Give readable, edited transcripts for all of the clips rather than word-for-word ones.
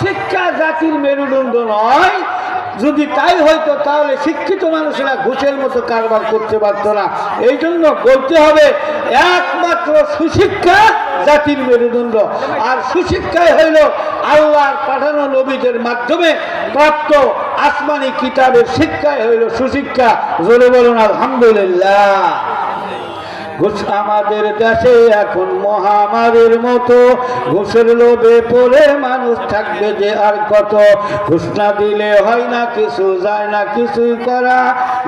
অশিক্ষা জাতির মেরুদণ্ড নয়। যদি তাই হয়তো তাহলে শিক্ষিত মানুষেরা ঘুষের মতো কারবার করতে পারত না। এই জন্য বলতে হবে একমাত্র সুশিক্ষা জাতির মেরুদণ্ড। আর সুশিক্ষাই হইল আল্লাহর পাঠানো নবীদের মাধ্যমে প্রাপ্ত আসমানি কিতাবের শিক্ষাই হইল সুশিক্ষা। জোরে বলুন আলহামদুলিল্লাহ। ঘুষ আমাদের দেশে এখন মহামারীর মতো, ঘুষের লোভে পড়ে মানুষ থাকবে যে আর কত। ঘুষ না দিলে হয় না কিছু, যায় না কিছুই করা,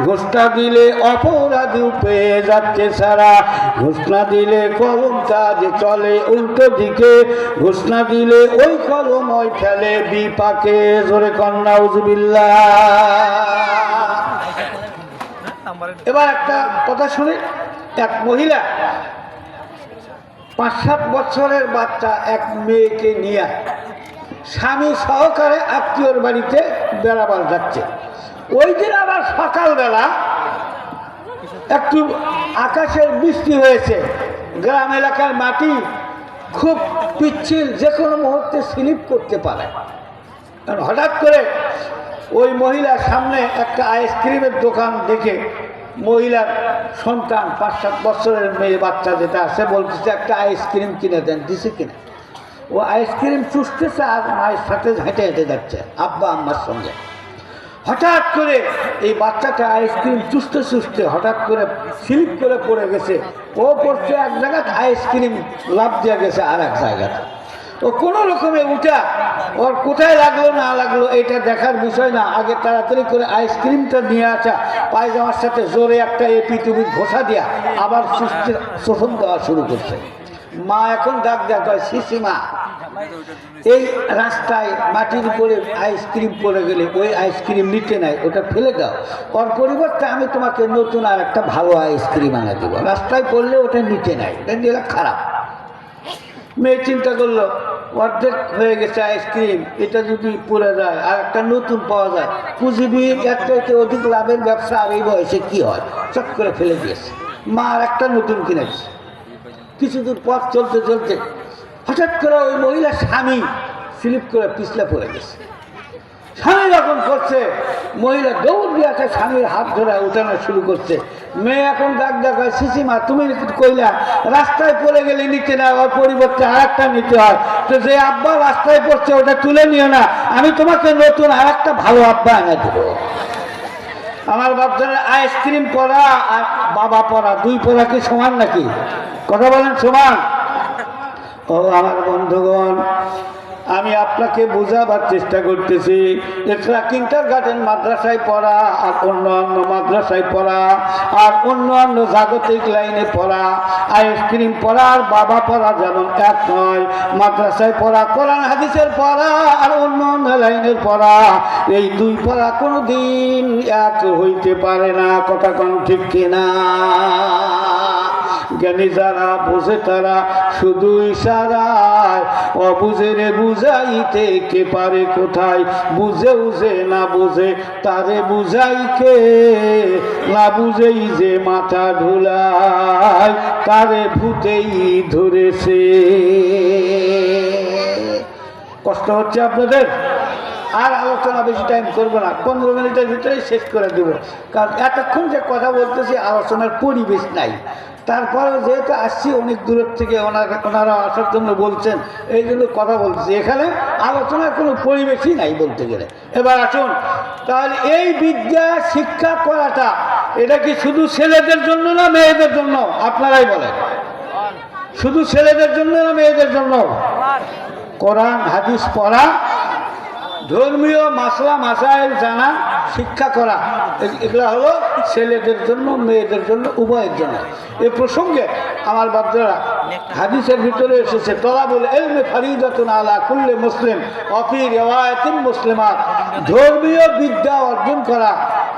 ঘুষটা দিলে অপরাধী পেয়ে যাচ্ছে সারা। ঘুষ না দিলে কলম কাজ চলে উল্টো দিকে, ঘুষ না দিলে ওই কলম ওই ফেলে বিপাকে। জোরে কন্যা উজবিল্লাহ। এবার একটা কথা শুনে, এক মহিলা ৫-৭ বছরের বাচ্চা এক মেয়েকে নিয়ে স্বামী সহকারে আত্মীয়র বাড়িতে বেড়াবার যাচ্ছে। ওই দিন আবার সকালবেলা একটু আকাশের বৃষ্টি হয়েছে, গ্রাম এলাকার মাটি খুব পিচ্ছিল, যে কোনো মুহূর্তে স্লিপ করতে পারে। কারণ হঠাৎ করে ওই মহিলার সামনে একটা আইসক্রিমের দোকান দেখে মহিলার সন্তান ৫-৭ বছরের মেয়ে বাচ্চা যেটা আছে বলতেছে একটা আইসক্রিম কিনে দেন। দিছে কিনা, ও আইসক্রিম চুষতেছে আর মায়ের সাথে হেঁটে হেঁটে যাচ্ছে আব্বা আম্মার সঙ্গে। হঠাৎ করে এই বাচ্চাটা আইসক্রিম চুষতে চুষতে হঠাৎ করে স্লিপ করে পড়ে গেছে। ও পড়ছে এক জায়গায়, আইসক্রিম লাফ দিয়ে গেছে আর এক জায়গাতে। ও কোনো রকমে উঠা, ওর কোথায় লাগলো না লাগলো এটা দেখার বিষয় না, আগে তাড়াতাড়ি করে আইসক্রিমটা নিয়ে আসা, পায়জামার সাথে জোরে একটা এপিটুপি ঘষা দিয়া আবার শোষণ দেওয়া শুরু করছে। মা এখন ডাক দেয়, শিশিমা এই রাস্তায় মাটির উপরে আইসক্রিম পড়ে গেলে ওই আইসক্রিম নিতে নাই, ওটা ফেলে দাও, ওর পরিবর্তে আমি তোমাকে নতুন আর একটা ভালো আইসক্রিম আনা দেবো। রাস্তায় পড়লে ওটা নিতে নাই, এটা নিলে খারাপ। মেয়ে চিন্তা করলো অর্ধেক হয়ে গেছে আইসক্রিম, এটা যদি পড়ে যায় আর একটা নতুন পাওয়া যায়, পুঁজিবির একটা অধিক লাভের ব্যবসা আর এই বয়সে কি হয়, চট করে ফেলে দিয়েছে। মা আর একটা নতুন কিনেছে। কিছু দূর পথ চলতে চলতে হঠাৎ করে ওই মহিলার স্বামী স্লিপ করে পিছলে পড়ে গেছে। স্বামী যখন করছে, মহিলা দৌড় দিয়ে আছে স্বামীর হাত ধরে উঠানো শুরু করছে। মেয়ে এখন ডাক দেখায়, শিশিমা তুমি কইলা রাস্তায় পড়ে গেলে নিতে না, ওর পরিবর্তে আর একটা নিতে হয়, তো যে আব্বা রাস্তায় পড়ছে ওটা তুলে নিও না, আমি তোমাকে নতুন আর একটা ভালো আব্বা এনে দেবো। আমার বাচ্চারা আইসক্রিম পড়া আর বাবা পড়া, দুই পড়া কি সমান নাকি? কথা বলেন সমান? ও আমার বন্ধুগণ, আমি আপনাকে বোঝাবার চেষ্টা করতেছি। এছাড়া কিন্ডারগার্টেন মাদ্রাসায় পড়া আর অন্য মাদ্রাসায় পড়া আর অন্য জাগতিক লাইনে পড়া, আইসক্রিম পড়া আর বাবা পড়া যেমন এক নয়। মাদ্রাসায় পড়া, কোরআন হাদিসের পড়া আর অন্য লাইনের পড়া, এই দুই পড়া কোনো দিন এক হইতে পারে না। কথা কোন ঠিক কিনা? জ্ঞানী যারা বোঝে তারা শুধু ইশারায়, অবুঝেরে বুঝাইতে কে পারে কোথায়, বুঝে উঝে না বুঝে তারে বুঝাইকে, না বুঝেই যে মাথা ধুলায় তারে ভূতেই ধরেছে। কষ্ট হচ্ছে আপনাদের? আর আলোচনা বেশি টাইম করবো না, 15 মিনিটের ভিতরেই শেষ করে দেব, কারণ এতক্ষণ যে কথা বলতেছি আলোচনার পরিবেশ নাই। তারপরেও যেহেতু আসছি অনেক দূরের থেকে, ওনারা আসার জন্য বলছেন, এই জন্য কথা বলতেছি। এখানে আলোচনার কোনো পরিবেশই নাই বলতে গেলে। এবার আসুন, তাহলে এই বিদ্যা শিক্ষা করাটা এটা কি শুধু ছেলেদের জন্য না মেয়েদের জন্য? আপনারাই বলেন, শুধু ছেলেদের জন্য না মেয়েদের জন্য? কোরআন হাদিস পড়া, ধর্মীয় মাসলা মাসাইল জানা, শিক্ষা করা, এগুলা হলো ছেলেদের জন্য মেয়েদের জন্য উভয়ের জন্য। এই প্রসঙ্গে আমার বাচ্চারা হাদিসের ভিতরে এসেছে, তলাবুল ইলমি ফরিদাতুন আলা কুল্লি মুসলিম ওয়া ফি রিওয়ায়াতিন মুসলিমাত, ধর্মীয় বিদ্যা অর্জন করা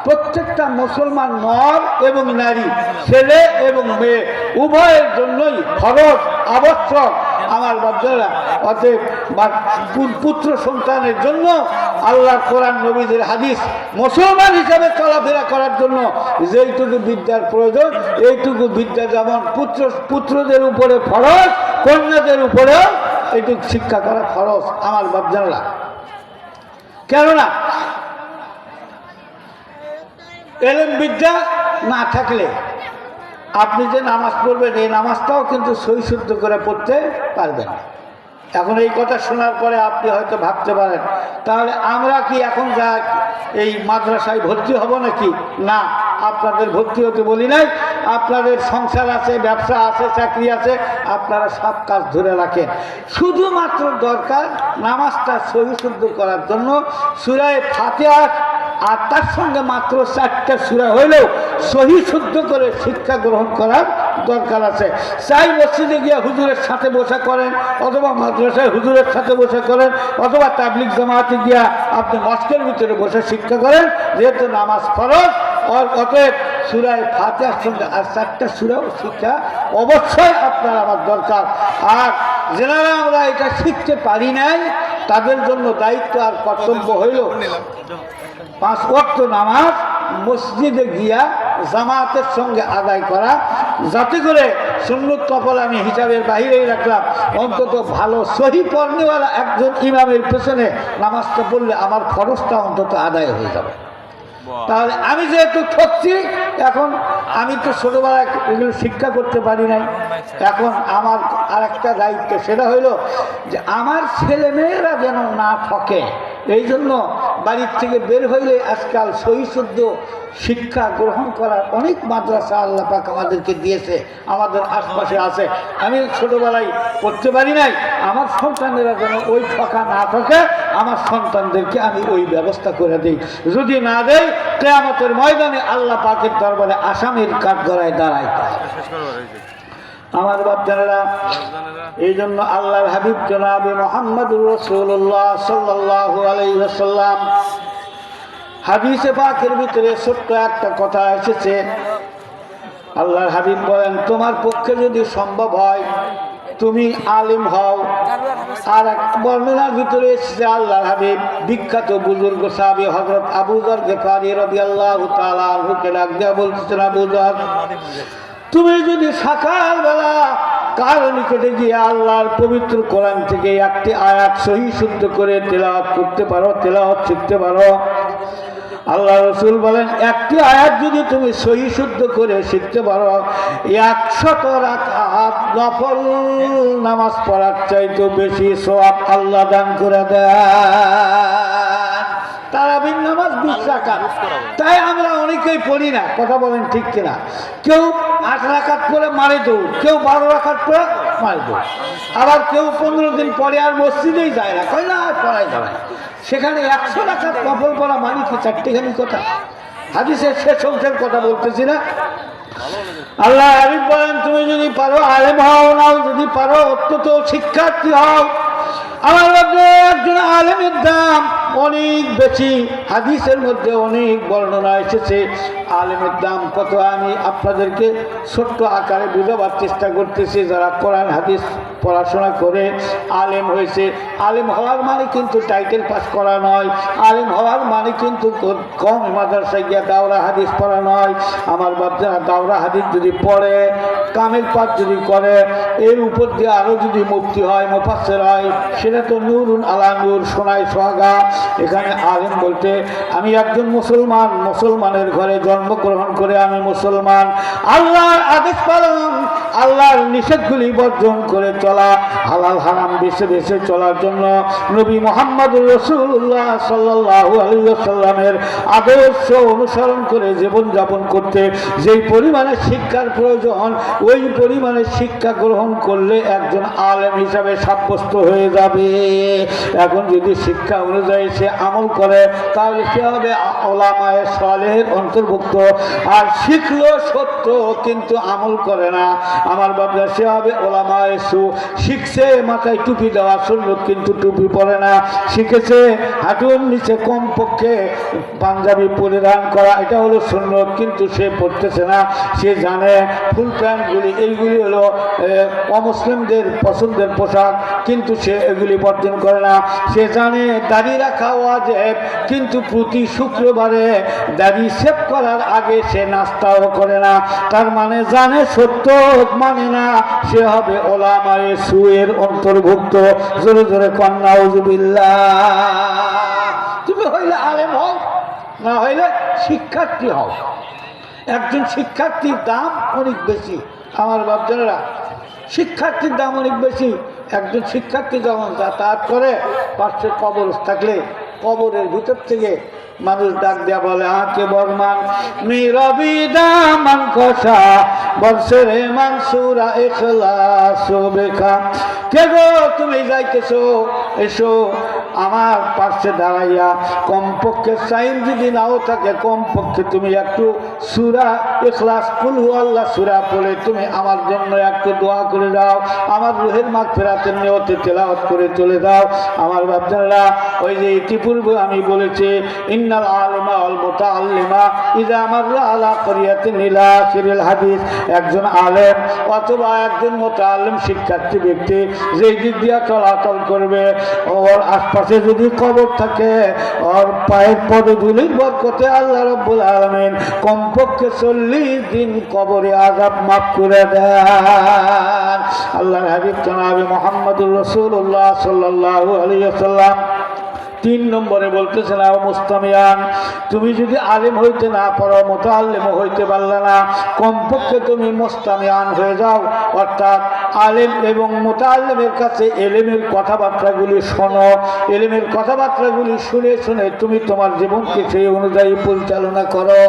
প্রত্যেকটা মুসলমান নর এবং নারী, ছেলে এবং মেয়ে উভয়ের জন্যই ফরজ, আবশ্যক। আমার বাচ্চারা অতএব পুত্র সন্তানের জন্য আল্লাহর কোরআন নবীদের হাদিস মুসলমান হিসাবে চলাফেরা করার জন্য যেইটুকু বিদ্যার প্রয়োজন, এইটুকু বিদ্যা যেমন পুত্রদের উপরে ফরজ, কন্যাদের উপরেও এইটুকু শিক্ষা করা ফরজ। আমার বাচ্চারা কেননা এলেম বিদ্যা না থাকলে আপনি যে নামাজ পড়বেন এই নামাজটাও কিন্তু সহি শুদ্ধ করে পড়তে পারবেন না। এখন এই কথা শোনার পরে আপনি হয়তো ভাবতে পারেন তাহলে আমরা কি এখন যা এই মাদ্রাসায় ভর্তি হব নাকি? না, আপনাদের ভর্তি হতে বলি নাই। আপনাদের সংসার আছে, ব্যবসা আছে, চাকরি আছে, আপনারা সব কাজ ধরে রাখেন। শুধুমাত্র দরকার নামাজটা সহি শুদ্ধ করার জন্য সূরা ফাতিহা আর তার সঙ্গে মাত্র 4টা সূরা হইলেও সহি শুদ্ধ করে শিক্ষা গ্রহণ করার দরকার আছে। চাই মসজিদে গিয়ে হুজুরের সাথে বসা করেন, অথবা মাদ্রাসায় হুজুরের সাথে বসা করেন, অথবা তাবলিগ জামাতে গিয়া আপনি মস্কের ভিতরে বসে শিক্ষা করেন, যেহেতু নামাজ ফরজ। অতএব সূরা ফাতিহার সঙ্গে আর 4টা সূরাও শিক্ষা অবশ্যই আপনার আমার দরকার। আর যারা আমরা এটা শিখতে পারি নাই তাদের জন্য দায়িত্ব আর কর্তব্য হইল 5 ওয়াক্ত নামাজ মসজিদে গিয়া জামাতের সঙ্গে আদায় করা, যাতে করে সুন্নত নফল আমি হিসাবের বাহিরেই রাখলাম, অন্তত ভালো সহি পড়নেওয়ালা একজন ইমামের পেছনে নামাজটা পড়লে আমার খরচটা অন্তত আদায় হয়ে যাবে। তাহলে আমি যেহেতু ঠকছি, এখন আমি তো ছোটোবেলায় এগুলো শিক্ষা করতে পারি নাই, এখন আমার আর একটা দায়িত্ব, সেটা হইল যে আমার ছেলেমেয়েরা যেন না ঠকে। এই জন্য বাড়ির থেকে বের হইলে আজকাল সহি শুদ্ধ শিক্ষা গ্রহণ করার অনেক মাদ্রাসা আল্লাহ পাক আমাদেরকে দিয়েছে, আমাদের আশপাশে আছে। আমি ছোটোবেলায় পড়তে পারি নাই, আমার সন্তানেরা যেন ওই ঠকা না ঠকে, আমার সন্তানদেরকে আমি ওই ব্যবস্থা করে দিই। যদি না দেই, কিয়ামতের ময়দানে আল্লাহ পাকের দরবারে আসামির কাঠগড়ায় দাঁড়াইতে হবে। আমার বাপজানেরা, এই জন্য আল্লাহর হাবিব জনাবে মুহাম্মদুর রাসূলুল্লাহ সাল্লাল্লাহু আলাইহি ওয়াসাল্লাম হাদিসে পাকের ভিতরে ছোট্ট একটা কথা এসেছে। আল্লাহর হাবিব বলেন, তোমার পক্ষে যদি সম্ভব হয় তুমি আলিম হও। আর এক বর্ণনার ভিতরে এসেছে আল্লাহর হাবিব বিখ্যাত বুজুর্গ সাহাবী হযরত আবু যর গিফারী রাদিয়াল্লাহু তাআলা আনহুকে ডাক দেয়া বলতেছেন, আবু যর, তুমি যদি সকালবেলা কারো নিকটে গিয়ে আল্লাহর পবিত্র কোরআন থেকে একটি আয়াত সহি শুদ্ধ করে তেলাওয়াত করতে পারো, তেলাওয়াত শিখতে পারো, আল্লাহ রাসূল বলেন একটি আয়াত যদি তুমি সহি শুদ্ধ করে শিখতে পারো, 100 রাকাত নফল নামাজ পড়ার চাইতে বেশি সওয়াব আল্লাহ দান করে দেন। তারাবির নামাজ 20 রাকাত, তাই আমরা অনেকেই পড়ি না, কথা বলেন ঠিক কিনা? কেউ 8 রাকাত পড়ে মারে দৌড়, কেউ 12 রাকাত পড়ে মারে দৌড়, আবার কেউ 15 দিন পরে আর মসজিদেই যায় না, কয় না আর পড়াই যাবে না। সেখানে 100 রাকাত নফল পড়া মানে কি 4টিখানি কথা? হাদিসের শেষ অংশের কথা বলতেছি না। আল্লাহ হাবিব বলেন, তুমি যদি পারো আলেম হও, নাও যদি পারো অত্যন্ত শিক্ষার্থী হও। আমার মধ্যে একজন আলেমের দাম অনেক বেশি, হাদিসের মধ্যে অনেক বর্ণনা এসেছে আলেমের দাম কত। আমি আপনাদেরকে ছোট্ট আকারে বোঝাবার চেষ্টা করতেছি। যারা কোরআন হাদিস পড়াশোনা করে আলেম হয়েছে, আলেম হওয়ার মানে কিন্তু টাইটেল পাস করা নয়, আলেম হওয়ার মানে কিন্তু কম মাদ্রাসায় গিয়ে দাওরা হাদিস পড়া নয়। আমার বাচ্চারা দাওরা হাদিস যদি পড়ে, কামেল পাঠ যদি করে, এর উপর দিয়ে আরও যদি মুফতি হয়, মুফাসসির হয়, সেটা তো নূরুন আলা নূর, সোনায় সোহাগা। এখানে আলেম বলতে আমি একজন মুসলমান, মুসলমানের ঘরে জন্মগ্রহণ করে আমি মুসলমান, আল্লাহর আদেশ পালন, আল্লাহর নিষেধগুলি বর্জন করে চলা, হালাল হারাম বেছে বেছে চলার জন্য নবী মুহাম্মদুর রাসূলুল্লাহ সাল্লাল্লাহু আলাইহি ওয়াসাল্লামের আদর্শ অনুসরণ করে জীবনযাপন করতে যেই পরিমাণে শিক্ষার প্রয়োজন, ওই পরিমাণে শিক্ষা গ্রহণ করলে একজন আলেম হিসাবে সাব্যস্ত হয়ে যাবে। এখন যদি শিক্ষা অনুযায়ী সে আমল করে, তাহলে সে হবে উলামায়ে সালেহের অন্তর্ভুক্ত। আর শিখলো সত্য কিন্তু আমল করে না, আমার বাবা, সে হবে উলামায়ে সু। শিখছে মাথায় টুপি দেওয়া সুন্নত, কিন্তু টুপি পরে না। শিখেছে হাঁটুর নিচে কমপক্ষে পাঞ্জাবি পরিধান করা, এটা হলো সুন্নত, কিন্তু সে পড়তেছে না। সে জানে ফুল প্যান্টগুলি এইগুলি হলো অমুসলিমদের পছন্দের পোশাক, কিন্তু সে এগুলি বর্জন করে না। সে জানে দাড়ি রাখা ওয়াজিব, কিন্তু প্রতি শুক্রবারে দাড়ি শেভ করার আগে সে নাস্তাও করে না। তার মানে জানে সত্য, মানে না, সে হবে উলামায়ে সুয়ের অন্তর্ভুক্ত। জোরে জোরে কন্যা নাউজুবিল্লাহ। তুমি শিক্ষার্থী হও। একজন শিক্ষার্থীর দাম অনেক বেশি আমার বাপজানেরা, শিক্ষার্থীর দাম অনেক বেশি। একজন শিক্ষার্থী যখন যাতায়াত করে পাশে কবর থাকলে কবরের ভিতর থেকে মানুষ ডাক দেয়া বলে আঁকে বর্মান মিরবি দামান কষা বর্ষের মানসুরা এখলাস বেখা। কে গো তুমি যাইতেছো, এসো আমার পাশে দাঁড়াইয়া কমপক্ষে সাইন যদি নাও থাকে কমপক্ষে তুমি একটু সূরা ইখলাস কুল হুয়াল্লাহ সূরা পড়ে তুমি আমার জন্য একটু দোয়া করে দাও, আমার রুহের মাগফিরাতের নিয়তে তেলাওয়াত করে চলে দাও। আমার বাপজানেরা, ওই যে ইতিপূর্বে আমি বলেছি ইন্নাল আলিমা ওয়াল মুতাআল্লিমা ইযা মাররা আলা ক্বরিয়াতিন ইলা আখিরিল হাদিস। একজন আলেম অথবা একজন মুতাআল্লিম শিক্ষার্থী ব্যক্তি যেই দিক দিয়া চলাচল করবে, ওর আশপাশে যদি কবর থাকে ওর পায়ের পদধূলির বরকতে আল্লাহ রাব্বুল আলামিন কমপক্ষে 40 দিন কবরে আযাব মাফ করে দেন। আল্লাহর হাবিব জনাবে মুহাম্মদুর রাসূলুল্লাহ সাল্লাল্লাহু আলাইহি ওয়াসাল্লাম 3 নম্বরে বলতেছেন আও মুস্তামিয়ান, তুমি যদি আলেম হইতে না পারো মুতাআল্লিম হইতে পারলে না, কমপক্ষে তুমি মুস্তামিয়ান হয়ে যাও, অর্থাৎ আলেম এবং মুতাআল্লিমের কাছে এলেমের কথাবার্তাগুলি শোনো। এলেমের কথাবার্তাগুলি শুনে শুনে তুমি তোমার জীবনকে সেই অনুযায়ী পরিচালনা করো।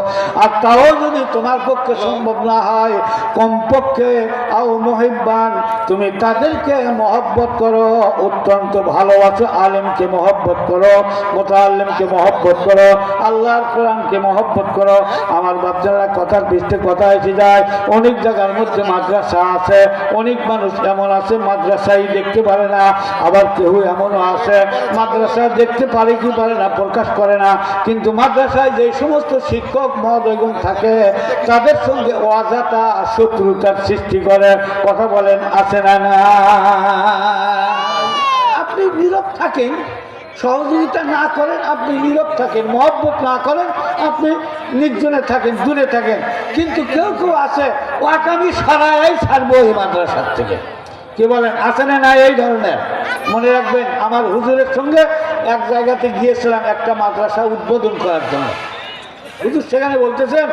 আর তাও যদি তোমার পক্ষে সম্ভব না হয় কমপক্ষে আও মুহিব্বান, তুমি তাদেরকে মহব্বত করো, অত্যন্ত ভালোবাসো, আলেমকে মহব্বত করো, মুতাআল্লিমকে মহব্বত করো, আল্লাহর কোরআনকে মহব্বত করো। আমার বাচ্চারা কথার পৃষ্ঠে কথা এসে যায়, অনেক জায়গার মধ্যে মাদ্রাসা আছে, অনেক মানুষ এমন আছে মাদ্রাসাই দেখতে পারে না, আবার কেউ এমনও আছে মাদ্রাসা দেখতে পারে কি পারে না প্রকাশ করে না, কিন্তু মাদ্রাসায় যে সমস্ত শিক্ষক মহোদয়গণ থাকে তাদের সঙ্গে অজাতা শত্রুতার সৃষ্টি করে। কথা বলেন আছে না? না, আপনি নীরব থাকেন, সহযোগিতা না করেন, আপনি নীরব থাকেন, মহব্বত না করেন, আপনি নির্জনে থাকেন, দূরে থাকেন। কিন্তু কেউ কেউ আছে ও আগামী সারাই ছাড়বো এই মাদ্রাসার থেকে। কি বলেন আছে না? না, এই ধরনের। মনে রাখবেন, আমার হুজুরের সঙ্গে এক জায়গাতে গিয়েছিলাম একটা মাদ্রাসা উদ্বোধন করার জন্য। হুজুর সেখানে বলতেছেন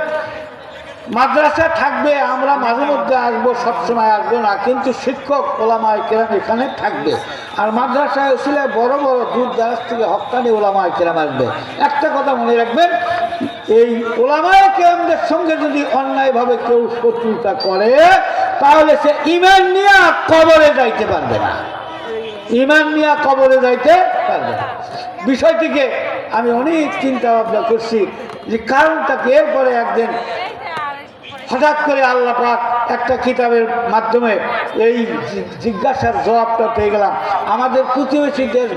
মাদ্রাসা থাকবে, আমরা মাঝে মধ্যে আসবো, সবসময় আসবো না, কিন্তু শিক্ষক ওলামায়ে কেরাম এখানে থাকবে। আর মাদ্রাসায় আসলে বড় বড় দূর দারাজ থেকে হক্কানি ওলামায়ে কেরাম আসবে। একটা কথা মনে রাখবেন, এই ওলামায়ে কেরামদের সঙ্গে যদি অন্যায়ভাবে কেউ শত্রুতা করে তাহলে সে ঈমান নিয়ে কবরে যাইতে পারবে না, ঈমান নিয়ে কবরে যাইতে পারবে না। বিষয়টিকে আমি অনেক চিন্তা ভাবনা করছি যে কারণটা কি। এরপরে একদিন হঠাৎ করে আল্লাহ পাক একটা কিতাবের মাধ্যমে এই জিজ্ঞাসার জবাবটা পেয়ে গেলাম। আমাদের প্রতিবেশী দেশ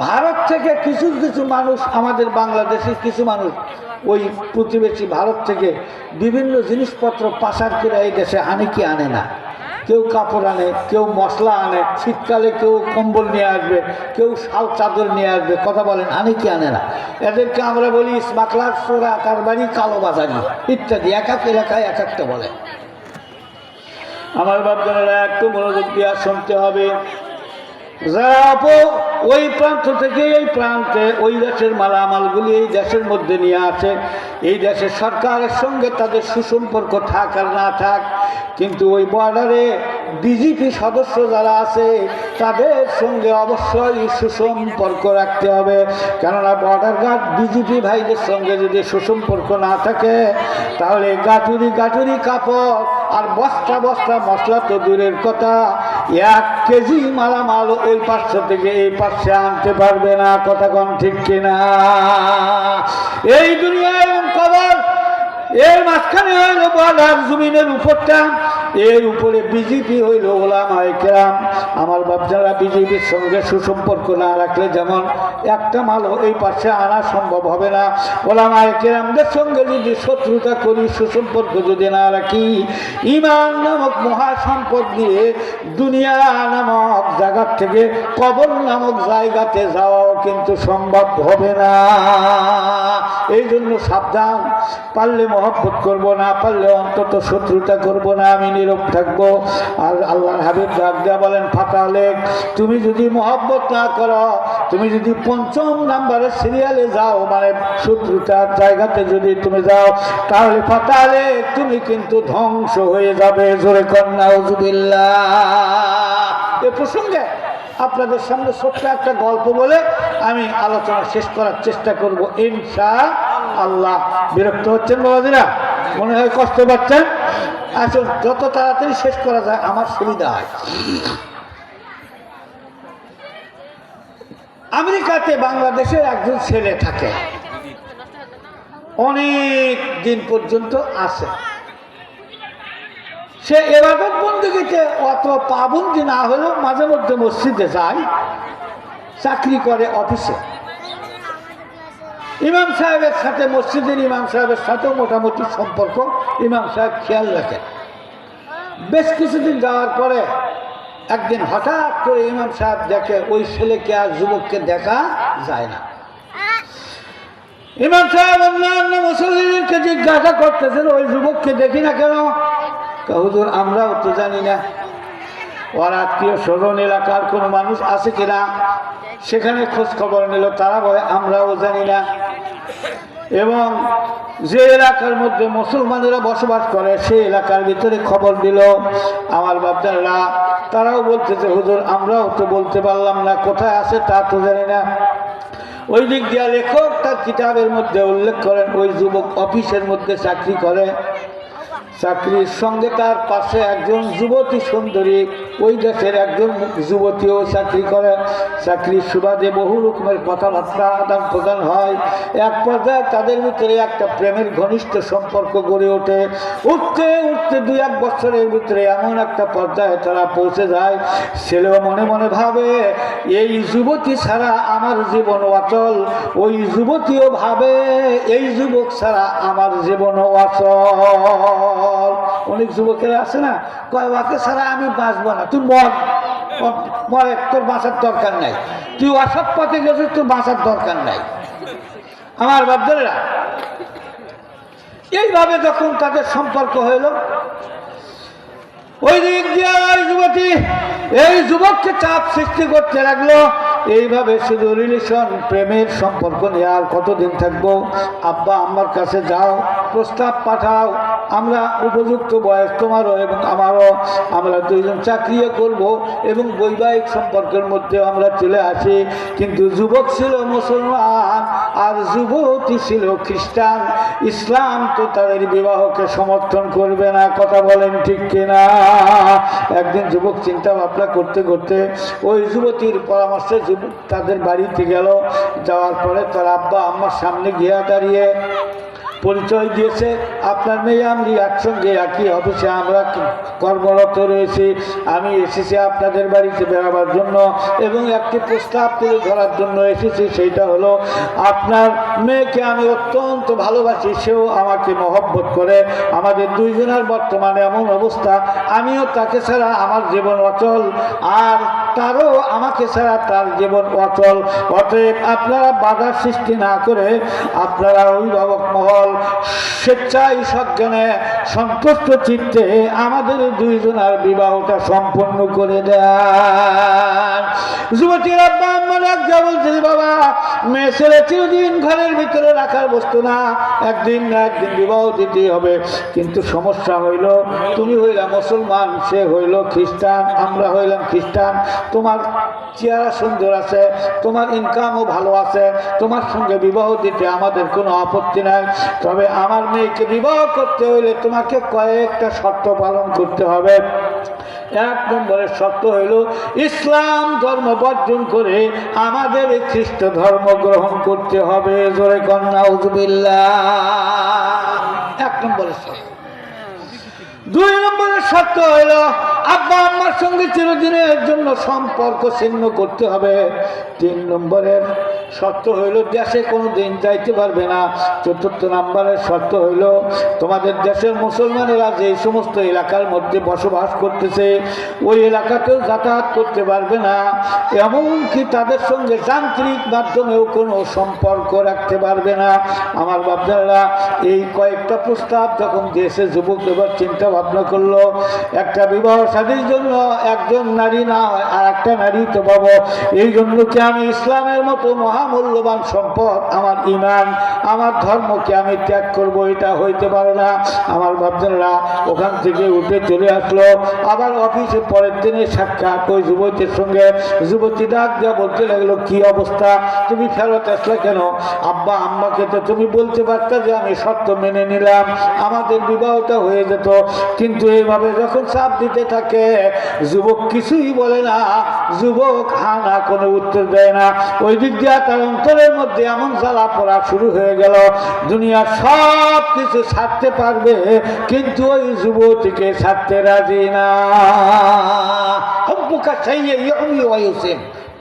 ভারত থেকে কিছু কিছু মানুষ, আমাদের বাংলাদেশের কিছু মানুষ ওই প্রতিবেশী ভারত থেকে বিভিন্ন জিনিসপত্র পাচার করে এই দেশে আনে কি আনে না। কেউ কাপড় আনে, কেউ মশলা আনে, শীতকালে কেউ কম্বল নিয়ে আসবে, কেউ শাল চাদর নিয়ে আসবে। কথা বলেন আনে কি আনে না? এদেরকে আমরা বলি স্মাগলার, চোরা কারবারি, কালোবাজারি ইত্যাদি। এক এক এলাকায় এক একটা বলে। আমার বাপজানেরা একটু মনোযোগ দিয়ে শুনতে হবে। যারা ওই প্রান্ত থেকে এই প্রান্তে ওই দেশের মালামালগুলি এই দেশের মধ্যে নিয়ে আসে, এই দেশের সরকারের সঙ্গে তাদের সুসম্পর্ক থাক আর না থাক, কিন্তু ওই বর্ডারে বিজেপি সদস্য যারা আছে তাদের সঙ্গে অবশ্যই সুসম্পর্ক রাখতে হবে। কেননা বর্ডার গার্ড বিজেপি ভাইদের সঙ্গে যদি সুসম্পর্ক না থাকে তাহলে গাটুরি কাপড় আর বস্তা বস্তা মশলা তো দূরের কথা, 1 কেজি মালামাল ওই পাশে থেকে এই পাশে আনতে পারবে না। কথা কোন ঠিক কিনা? এই দুনিয়ায় কবর, এর মাঝখানে হইল বর্ডার, জমিনের উপরটা, এর উপরে বিজেপি হইল ওলামায়ে কেরাম। আমার বাপজারা বিজেপির সঙ্গে সুসম্পর্ক না রাখলে যেমন একটা মালও এই পাশে আনা সম্ভব হবে না, ওলামায়ে কেরামদের সঙ্গে যদি শত্রুতা করি, সুসম্পর্ক যদি না রাখি, ঈমান নামক মহাসম্পদ দিয়ে দুনিয়া নামক জায়গার থেকে কবর নামক জায়গাতে যাওয়াও কিন্তু সম্ভব হবে না। এই জন্য সাবধান, পারলে মহব্বত করব, না পারলে অন্তত শত্রুতা করব না, আমি নীরব থাকবো। আর আল্লাহর হাবিব ডাক দেয়া বলেন, ফাতালে তুমি যদি মহব্বত না করো, তুমি যদি ৫ম নাম্বারের সিরিয়ালে যাও, মানে শত্রুতার জায়গাতে যদি তুমি যাও, তাহলে ফাতালে তুমি কিন্তু ধ্বংস হয়ে যাবে। জোরে কন্যা উযুবিল্লাহ। এ প্রসঙ্গে আপনাদের সামনে ছোট্ট একটা গল্প বলে আমি আলোচনা শেষ করার চেষ্টা করব ইনশাআল্লাহ। বিরক্ত হচ্ছেন বাবাজিরা? মনে হয় কষ্ট পাচ্ছেন? আসলে যত তাড়াতাড়ি শেষ করা যায় আমার সুবিধা হয়। আমেরিকাতে বাংলাদেশের একজন ছেলে থাকে, অনেক দিন পর্যন্ত আছে। সে ইবাদত বন্দেগীতে অত পাবন্দি না হলেও মাঝে মধ্যে মসজিদে যায়, চাকরি করে অফিসে। ইমাম সাহেবের সাথে, মসজিদের ইমাম সাহেবের সাথেও মোটামুটি সম্পর্ক ইমাম সাহেব খেয়াল রাখেন। বেশ কিছুদিন যাওয়ার পরে একদিন হঠাৎ করে ইমাম সাহেব দেখে ওই ছেলেকে আর যুবককে দেখা যায় না। ইমাম সাহেব অন্যান্য মুসল্লিদেরকে জিজ্ঞাসা করতেছেন, ওই যুবককে দেখি না কেন? হুজুর আমরাও তো জানি না। ওর আত্মীয় স্বজন এলাকার কোনো মানুষ আছে কিনা সেখানে খোঁজ খবর নিল, তারা বলে আমরাও জানি না। এবং যে এলাকার মধ্যে মুসলমানেরা বসবাস করে সেই এলাকার ভিতরে খবর দিল আমার বাপদারা, তারাও বলতেছে হুজুর আমরাও তো বলতে পারলাম না, কোথায় আছে তা তো জানি না। ওই দিক দিয়া লেখক তার কিতাবের মধ্যে উল্লেখ করেন, ওই যুবক অফিসের মধ্যে চাকরি করে, চাকরির সঙ্গে তার পাশে একজন যুবতী সুন্দরী, ওই দেশের একজন যুবতীও চাকরি করে। চাকরির সুবাদে বহু রকমের কথাবার্তা আদান প্রদান হয়। এক পর্যায়ে তাদের ভিতরে একটা প্রেমের ঘনিষ্ঠ সম্পর্ক গড়ে ওঠে। উঠতে উঠতে ২-১ বছরের ভিতরে এমন একটা পর্যায়ে তারা পৌঁছে যায়, ছেলেও মনে মনে ভাবে এই যুবতী ছাড়া আমার জীবন অচল, ওই যুবতীও ভাবে এই যুবক ছাড়া আমার জীবন অচল। অনেক যুবকেরা আছে না, কয় ওকে ছাড়া আমি বাঁচবো না, তুই মরে, তোর বাঁচার দরকার নাই, তুই অসৎ পথে গেছিস, তোর বাঁচার দরকার নাই। আমার বাপদারেরা এইভাবে যখন তাদের সম্পর্ক হইল, ওই দিক দিয়ে ওই যুবতী এই যুবককে চাপ সৃষ্টি করতে লাগলো। এইভাবে শুধু রিলেশন, প্রেমের সম্পর্ক নিয়ে আর কতদিন থাকবো? আব্বা আম্মার কাছে যাও, প্রস্তাব পাঠাও, আমরা উপযুক্ত বয়স তোমারও এবং আমারও, আমরা দুইজন চাকরিও করব এবং বৈবাহিক সম্পর্কের মধ্যে আমরা চলে আসি। কিন্তু যুবক ছিল মুসলমান আর যুবতী ছিল খ্রিস্টান, ইসলাম তো তাদের বিবাহকে সমর্থন করবে না। কথা বলেন ঠিক কিনা? একদিন যুবক চিন্তা ভাবনা করতে করতে ওই যুবতীর পরামর্শে তাদের বাড়িতে গেল। যাওয়ার পরে তার আব্বা আম্মার সামনে গিয়ে দাঁড়িয়ে পরিচয় দিয়েছে, আপনার মেয়ে আমি একসঙ্গে একই অফিসে আমরা কর্মরত রয়েছি, আমি এসেছি আপনাদের বাড়িতে বেড়াবার জন্য এবং একটি প্রস্তাব তুলে ধরার জন্য এসেছি। সেইটা হলো আপনার মেয়েকে আমি অত্যন্ত ভালোবাসি, সেও আমাকে মহব্বত করে। আমাদের দুইজনের বর্তমানে এমন অবস্থা, আমিও তাকে ছাড়া আমার জীবন অচল আর তারও আমাকে ছাড়া তার জীবন অচল। অতএব আপনারা বাধা সৃষ্টি না করে আপনারা অভিভাবক মহল স্বেচ্ছায় সজ্ঞানে সন্তুষ্ট চিত্তে আমাদের দুইজনের বিবাহটা সম্পন্ন করে দেন। যুবতীর আব্বা আম্মা রাজা বলছে, বাবা মেয়ে ছেলে চিরদিন ঘরের ভিতরে রাখার বস্তু না, একদিন না একদিন বিবাহ দিতেই হবে। কিন্তু সমস্যা হইল, তুমি হইলা মুসলমান, সে হইল খ্রিস্টান, আমরা হইলাম খ্রিস্টান। তোমার চেহারা সুন্দর আছে, তোমার ইনকামও ভালো আছে, তোমার সঙ্গে বিবাহ দিতে আমাদের কোনো আপত্তি নাই। তবে আমার মেয়েকে বিবাহ করতে হইলে তোমাকে কয়েকটা শর্ত পালন করতে হবে। ১ নম্বরের শর্ত হইল ইসলাম ধর্ম বর্জন করে আমাদের খ্রিস্ট ধর্ম গ্রহণ করতে হবে। জোরে কন্যা উযুবিল্লাহ। ১ নম্বরের শর্ত। 2 নম্বরের শর্ত হইল আব্বা আম্মার সঙ্গে চিরদিনের জন্য সম্পর্ক ছিন্ন করতে হবে। 3 নম্বরের শর্ত হইল দেশে কোনো দিন যাইতে পারবে না। 4th নম্বরের শর্ত হইল তোমাদের দেশের মুসলমানেরা যে সমস্ত এলাকার মধ্যে বসবাস করতেছে ওই এলাকাতেও যাতায়াত করতে পারবে না, এমনকি তাদের সঙ্গে যান্ত্রিক মাধ্যমেও কোনো সম্পর্ক রাখতে পারবে না। আমার বাপদারা এই কয়েকটা প্রস্তাব যখন দেশে যুবক এবার চিন্তা ভাবনা করলো, একটা বিবাহ শাদীর জন্য একজন নারী না হয় আর একটা নারী তো পাবো, এই জন্য কি আমি ইসলামের মতো মহামূল্যবান সম্পদ আমার ঈমান আমার ধর্মকে আমি ত্যাগ করব? এটা হইতে পারে না। আমার বাপদারা ওখান থেকে উঠে চলে আসলো। আবার অফিসে পরের দিনে সাক্ষাৎ ওই যুবতীর সঙ্গে। যুবতী ডাক দিয়া বলতে লাগলো, কি অবস্থা, তুমি ফেরত আসলে কেন? আব্বা আম্মাকে তো তুমি বলতে পারতা যে আমি শর্ত মেনে নিলাম, আমাদের বিবাহটা হয়ে যেত। কিন্তু এইভাবে যখন চাপ দিতে থাকে যুবক কিছুই বলে না, যুবক হা না কোনো উত্তর দেয় না। ওই দিক দিয়া তার অন্তরের মধ্যে এমন জ্বালা পড়া শুরু হয়ে গেল, দুনিয়ার সব কিছু ছাড়তে পারবে কিন্তু ওই যুবতীকে ছাড়তে রাজি না।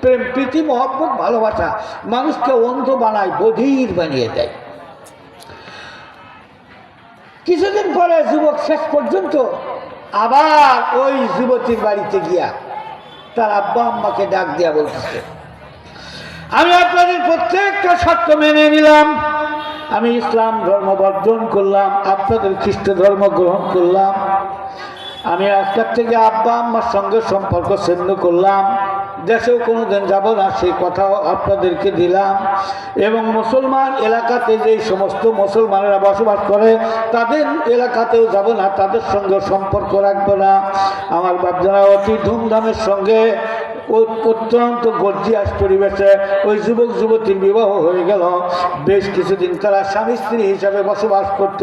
প্রেম প্রীতি মহব্বত ভালোবাসা মানুষকে অন্ধ বানায়, বধির বানিয়ে দেয়। কিছুদিন পরে যুবক শেষ পর্যন্ত আবার ওই যুবতীর বাড়িতে গিয়া তার আব্বা আম্মাকে ডাক দিয়া বলতেছে, আমি আপনাদের প্রত্যেকটা শর্ত মেনে নিলাম, আমি ইসলাম ধর্ম বর্জন করলাম, আপনাদের খ্রিস্ট ধর্ম গ্রহণ করলাম, আমি আজকের থেকে আব্বা আম্মার সঙ্গে সম্পর্ক ছিন্ন করলাম, দেশেও কোনোদিন যাব না সেই কথাও আপনাদেরকে দিলাম, এবং মুসলমান এলাকাতে যে সমস্ত মুসলমানেরা বসবাস করে তাদের এলাকাতেও যাব না, তাদের সঙ্গে সম্পর্ক রাখবো না। আমার বাপজারা অতি ধুমধামের সঙ্গে অত্যন্ত গর্জিয়াস পরিবেশে ওই যুবক যুবতীর বিবাহ হয়ে গেল। বেশ কিছুদিন তারা স্বামী স্ত্রী হিসাবে বসবাস করত।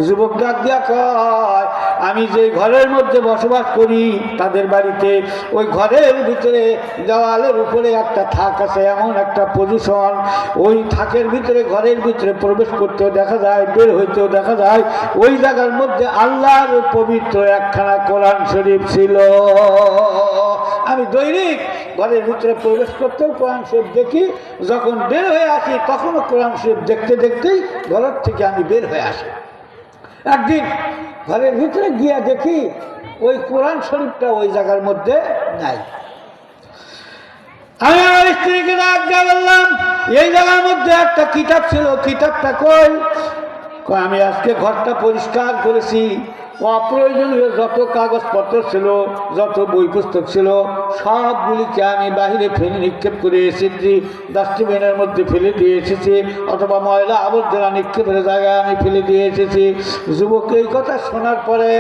যুবক ডাক দিয়া কয়, আমি যে ঘরের মধ্যে বসবাস করি তাদের বাড়িতে, ওই ঘরের ভিতরে দেওয়ালের উপরে একটা থাক আছে, এমন একটা পজিশন, ওই থাকের ভিতরে ঘরের ভিতরে প্রবেশ করতেও দেখা যায়, বের হইতেও দেখা যায়, ওই জায়গার মধ্যে আল্লাহর পবিত্র একখানা কোরআন শরীফ ছিল। আমি দৈনিক ঘরের ভিতরে প্রবেশ করতেও কোরআন শরীফ দেখি, যখন বের হয়ে আসি তখনও কোরআন শরীফ দেখতে দেখতেই ঘরের থেকে আমি বের হয়ে আসি। একদিন ঘরের ভিতরে গিয়া দেখি ওই কোরআন শরীফটা ওই জায়গার মধ্যে নাই। আমি আমার স্ত্রীকে ডাক দিয়া বললাম, এই জায়গার মধ্যে একটা কিতাব ছিল, কিতাবটা কই? আমি আজকে ঘরটা পরিষ্কার করেছি, অপ্রয়োজনীয় যত কাগজপত্র ছিল, যত বই পুস্তক ছিল সবগুলিকে আমি বাহিরে ফেলে নিক্ষেপ করে এসেছি, ডাস্টবিনের মধ্যে ফেলে দিয়ে এসেছি, অথবা ময়লা আবর্জনা নিক্ষেপের জায়গায় আমি ফেলে দিয়ে এসেছি। যুবক এই কথা শোনার পরে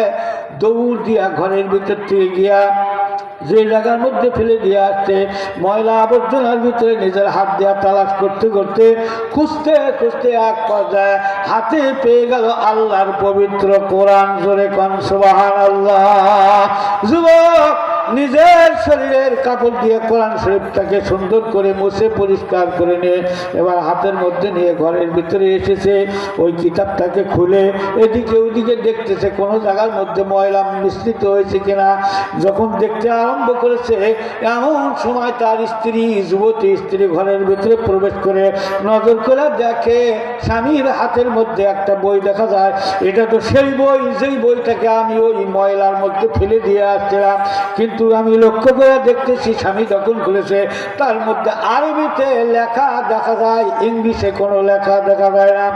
দৌড় দিয়া ঘরের ভিতর থেকে গিয়া যে জায়গার মধ্যে ফেলে দিয়ে আসছে ময়লা আবর্জনার ভিতরে নিজের হাত দেওয়া তালাশ করতে করতে খুঁজতে খুঁজতে এক পর্যায়ে হাতে পেয়ে গেল আল্লাহর পবিত্র কোরআন। জোরে কোন সুবহানাল্লাহ। যুবক নিজের শরীরের কাপড় দিয়ে কোরআন শরীফটাকে সুন্দর করে মুছে পরিষ্কার করে নিয়ে এবার হাতের মধ্যে নিয়ে ঘরের ভিতরে এসেছে, ওই কিতাবটাকে খুলে এদিকে ওদিকে দেখতেছে কোনো জায়গার মধ্যে ময়লা মিশ্রিত হয়েছে কিনা। যখন দেখতে আরম্ভ করেছে এমন সময় তার স্ত্রী, যুবতী স্ত্রী ঘরের ভিতরে প্রবেশ করে নজর করে দেখে স্বামীর হাতের মধ্যে একটা বই দেখা যায়। এটা তো সেই বই যেই বইটাকে আমি ওই ময়লার মধ্যে ফেলে দিয়ে আসছিলাম, কিন্তু আমি লক্ষ্য করে দেখতেছি স্বামী যখন খুলেছে তার মধ্যে আরবিতে লেখা দেখা যায়, ইংলিশে কোনো লেখা দেখা যায় না।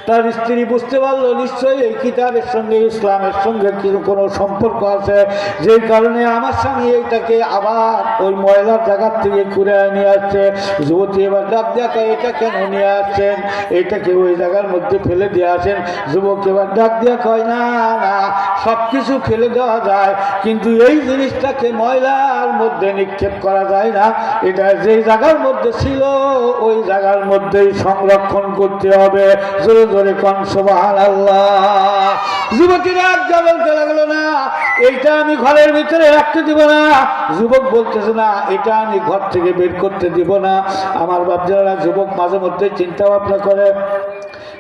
তার স্ত্রী বুঝতে পারলো নিশ্চয়ই এই কিতাবের সঙ্গে ইসলামের সঙ্গে কোনো সম্পর্ক আছে, যেই কারণে আমার স্বামী এইটাকে আবার ওই ময়লার জায়গার থেকে ঘুরে নিয়ে আসছে। যুবতী এবার ডাক দেখা, এটা কেন নিয়ে আসছেন? এইটাকে ওই জায়গার মধ্যে ফেলে দিয়ে আসেন। যুবক এবার ডাক দিয়া কয়, না না, সব কিছু ফেলে দেওয়া যায় কিন্তু এই জিনিসটাকে ময়লার মধ্যে নিক্ষেপ করা যায় না, এটা যেই জায়গার মধ্যে ছিল ওই জায়গার মধ্যেই সংরক্ষণ করতে হবে। জোরে জোরে কোন সুবহানাল্লাহ। যুবতীরা বলতে লাগলো, না এইটা আমি ঘরের ভিতরে রাখতে দিব না। যুবক বলতেছে, না এটা আমি ঘর থেকে বের করতে দিব না। আমার বাপজারা যুবক মাঝে মধ্যে চিন্তা ভাবনা করে,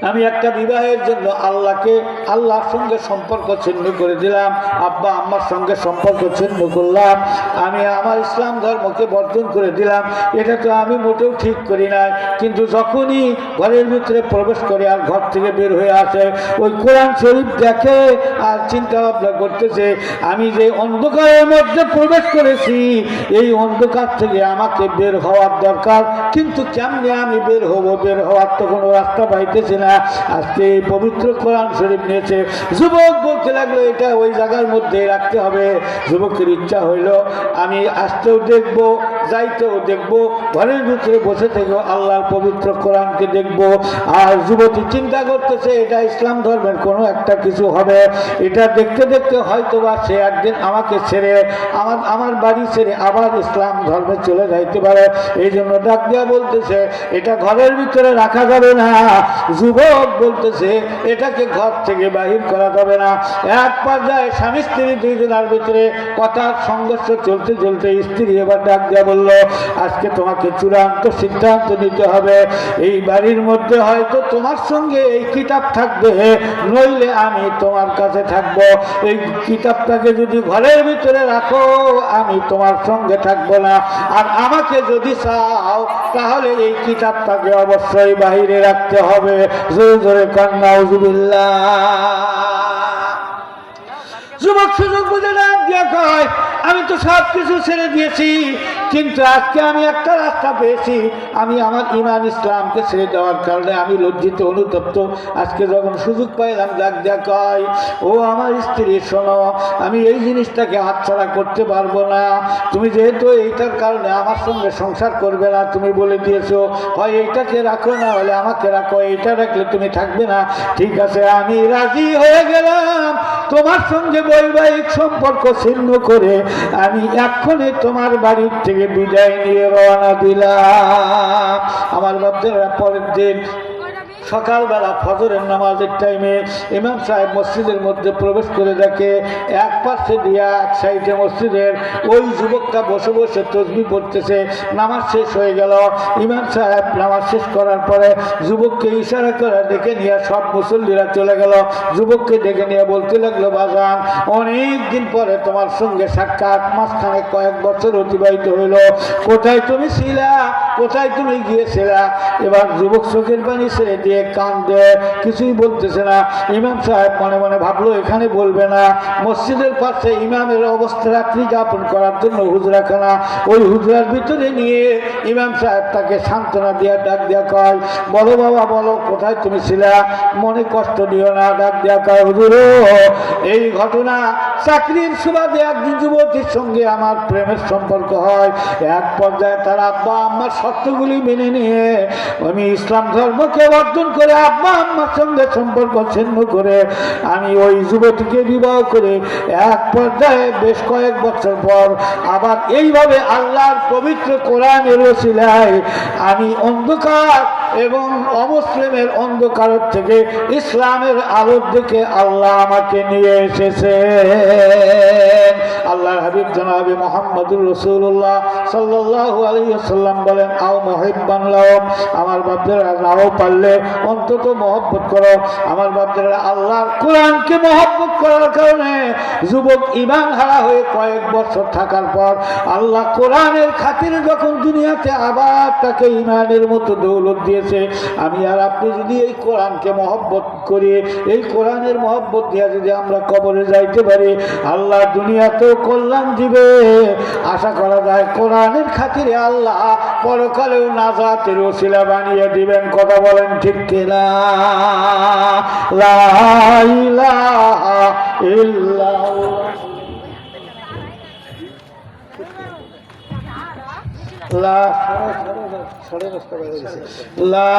আমি একটা বিবাহের জন্য আল্লাহর সঙ্গে সম্পর্ক ছিন্ন করে দিলাম, আব্বা আম্মার সঙ্গে সম্পর্ক ছিন্ন করলাম, আমি আমার ইসলাম ধর্মকে বর্জন করে দিলাম, এটা তো আমি মোটেও ঠিক করি নাই। কিন্তু যখনই ঘরের ভিতরে প্রবেশ করে আর ঘর থেকে বের হয়ে আসে, ওই কোরআন শরীফ দেখে আর চিন্তা ভাবনা করতেছে আমি যে অন্ধকারের মধ্যে প্রবেশ করেছি, এই অন্ধকার থেকে আমাকে বের হওয়ার দরকার, কিন্তু কেমনে আমি বের হব? বের হওয়ার তো কোনো রাস্তা পাইতেছি না। আজকে এই পবিত্র কোরআন শরীফ নিয়েছে। যুবক বলতে লাগলো এটা ওই জায়গার মধ্যে রাখতে হবে। যুবকের ইচ্ছা হইল আমি আসতেও দেখব, যাইতেও দেখব, ঘরের ভিতরে বসে থেকেও আল্লাহর পবিত্র কোরআনকে দেখব। আর যুবতী চিন্তা করতেছে এটা ইসলাম ধর্মের কোনো একটা কিছু হবে, এটা দেখতে দেখতে হয়তো বা সে একদিন আমাকে ছেড়ে আমার বাড়ি ছেড়ে আবার ইসলাম ধর্মে চলে যাইতে পারে। এই জন্য ডাক দেওয়া বলতেছে এটা ঘরের ভিতরে রাখা যাবে না। যুবক বলতেছে এটাকে ঘর থেকে বাহির করা যাবে না। এক পর্যায়ে স্বামী স্ত্রী দুইজনের ভিতরে কথার সংঘর্ষ চলতে চলতে স্ত্রী এবার ডাক দেওয়া বলল আজকে তোমাকে চূড়ান্ত সিদ্ধান্ত নিতে হবে। এই বাড়ির মধ্যে হয়তো তোমার সঙ্গে এই কিতাব থাকবে, নইলে আমি তোমার কাছে থাকবো। এই কিতাবটাকে যদি ঘরের ভিতরে রাখো আমি তোমার সঙ্গে থাকবো না, আর আমাকে যদি চাও তাহলে এই কিতাবটাকে অবশ্যই বাহিরে রাখতে হবে। জোরে জোরে কান্না নাউজুবিল্লাহ। যুবক সুযোগ বুঝে না দিয়া কয় আমি তো সব কিছু ছেড়ে দিয়েছি, কিন্তু আজকে আমি একটা রাস্তা পেয়েছি। আমি আমার ইমান ইসলামকে ছেড়ে দেওয়ার কারণে আমি লজ্জিত অনুতপ্ত। আজকে যখন সুযোগ পাইলাম ডাক দিয়া কয় ও আমার স্ত্রী শোনো, আমি এই জিনিসটাকে হাতছাড়া করতে পারবো না। তুমি যেহেতু এইটার কারণে আমার সঙ্গে সংসার করবে না, তুমি বলে দিয়েছো হয় এইটাকে রাখো না হলে আমাকে রাখো, এইটা রাখলে তুমি থাকবে না। ঠিক আছে, আমি রাজি হয়ে গেলাম। তোমার সঙ্গে বৈবাহিক সম্পর্ক ছিন্ন করে আমি এক্ষণে তোমার বাড়ির থেকে বিদায় নিয়ে রওনা দিলাম। আমার বাচ্চারা পরের দিন সকালবেলা ফজরের নামাজের টাইমে ইমাম সাহেব মসজিদের মধ্যে প্রবেশ করে দেখে এক পাশে দিয়া এক সাইডে মসজিদের ওই যুবকটা বসে বসে তসবিহ পড়তেছে। নামাজ শেষ হয়ে গেল। ইমাম সাহেব নামাজ শেষ করার পরে যুবককে ইশারা করে ডেকে নিয়ে সব মুসল্লিরা চলে গেল। যুবককে ডেকে নিয়ে বলতে লাগলো বাজান, অনেক দিন পরে তোমার সঙ্গে সাক্ষাৎ, মাঝখানে কয়েক বছর অতিবাহিত হইল, কোথায় তুমি ছিলা, কোথায় তুমি গিয়েছিলা? এবার যুবক চোখের পানি ছেড়ে দিয়ে কান্দে, কিছুই বলতেছে না। ইমাম সাহেব মনে মনে ভাবলো এখানে বলবে না। মসজিদের পাশে ইমামের অবস্থা রাত্রি যাপন করার জন্য হুজরাখানা, ওই হুজরার ভিতরে নিয়ে ইমাম সাহেব তাকে সান্ত্বনা দিয়া ডাক দিয়া কয় বলো বাবা বলো, কোথায় তুমি ছিলা? মনে কষ্ট দিও না। ডাক দিয়া কয় হুজুর এই ঘটনা চাকরির সুবাদে একজন যুবতীর সঙ্গে আমার প্রেমের সম্পর্ক হয়। এক পর্যায়ে তার আব্বা আম্মার শর্তগুলি মেনে নিয়ে আমি ইসলাম ধর্মকে বর্জন করে আব্বা আম্মার সঙ্গে সম্পর্ক ছিন্ন করে আমি ওই যুবতীকে বিবাহ করে এক পর্যায়ে বেশ কয়েক বছর পর আবার এইভাবে আল্লাহর পবিত্র কোরআনের ওসিলায় আমি অন্ধকার এবং অমুসলিমের অন্ধকারের থেকে ইসলামের আলোর দিকে আল্লাহ আমাকে নিয়ে এসেছে। আল্লাহর হাবিব জনাবে মুহাম্মদুর রাসূলুল্লাহ সাল্লাল্লাহু আলাইহি ওয়াসাল্লাম বলেন আও মুহিব্বান লাহুম, আমার বাপদারা নাও পারলে অন্তত মহব্বত করো। আমার বাপদারা আল্লাহর কোরআনকে মহব্বত করার কারণে যুবক ঈমান হারা হয়ে কয়েক বছর থাকার পর আল্লাহ কোরআনের খাতিরে যখন দুনিয়াতে আবার তাকে ঈমানের মতো দৌলত দিয়েছে। আমি আর আপনি যদি এই কোরআনকে মহব্বত করি, এই কোরআনের মহব্বত দিয়ে যদি আমরা কবরে যাইতে পারি, আল্লাহ দুনিয়াতেও কল্যাণ দিবে। আশা করা যায় কোরআনের খাতিরে আল্লাহ পরকালেও নাজাতের ওসিলা বানিয়ে দিবেন। কথা বলেন ঠিক কিনা? লা ইলাহা ইল্লাল্লাহ লা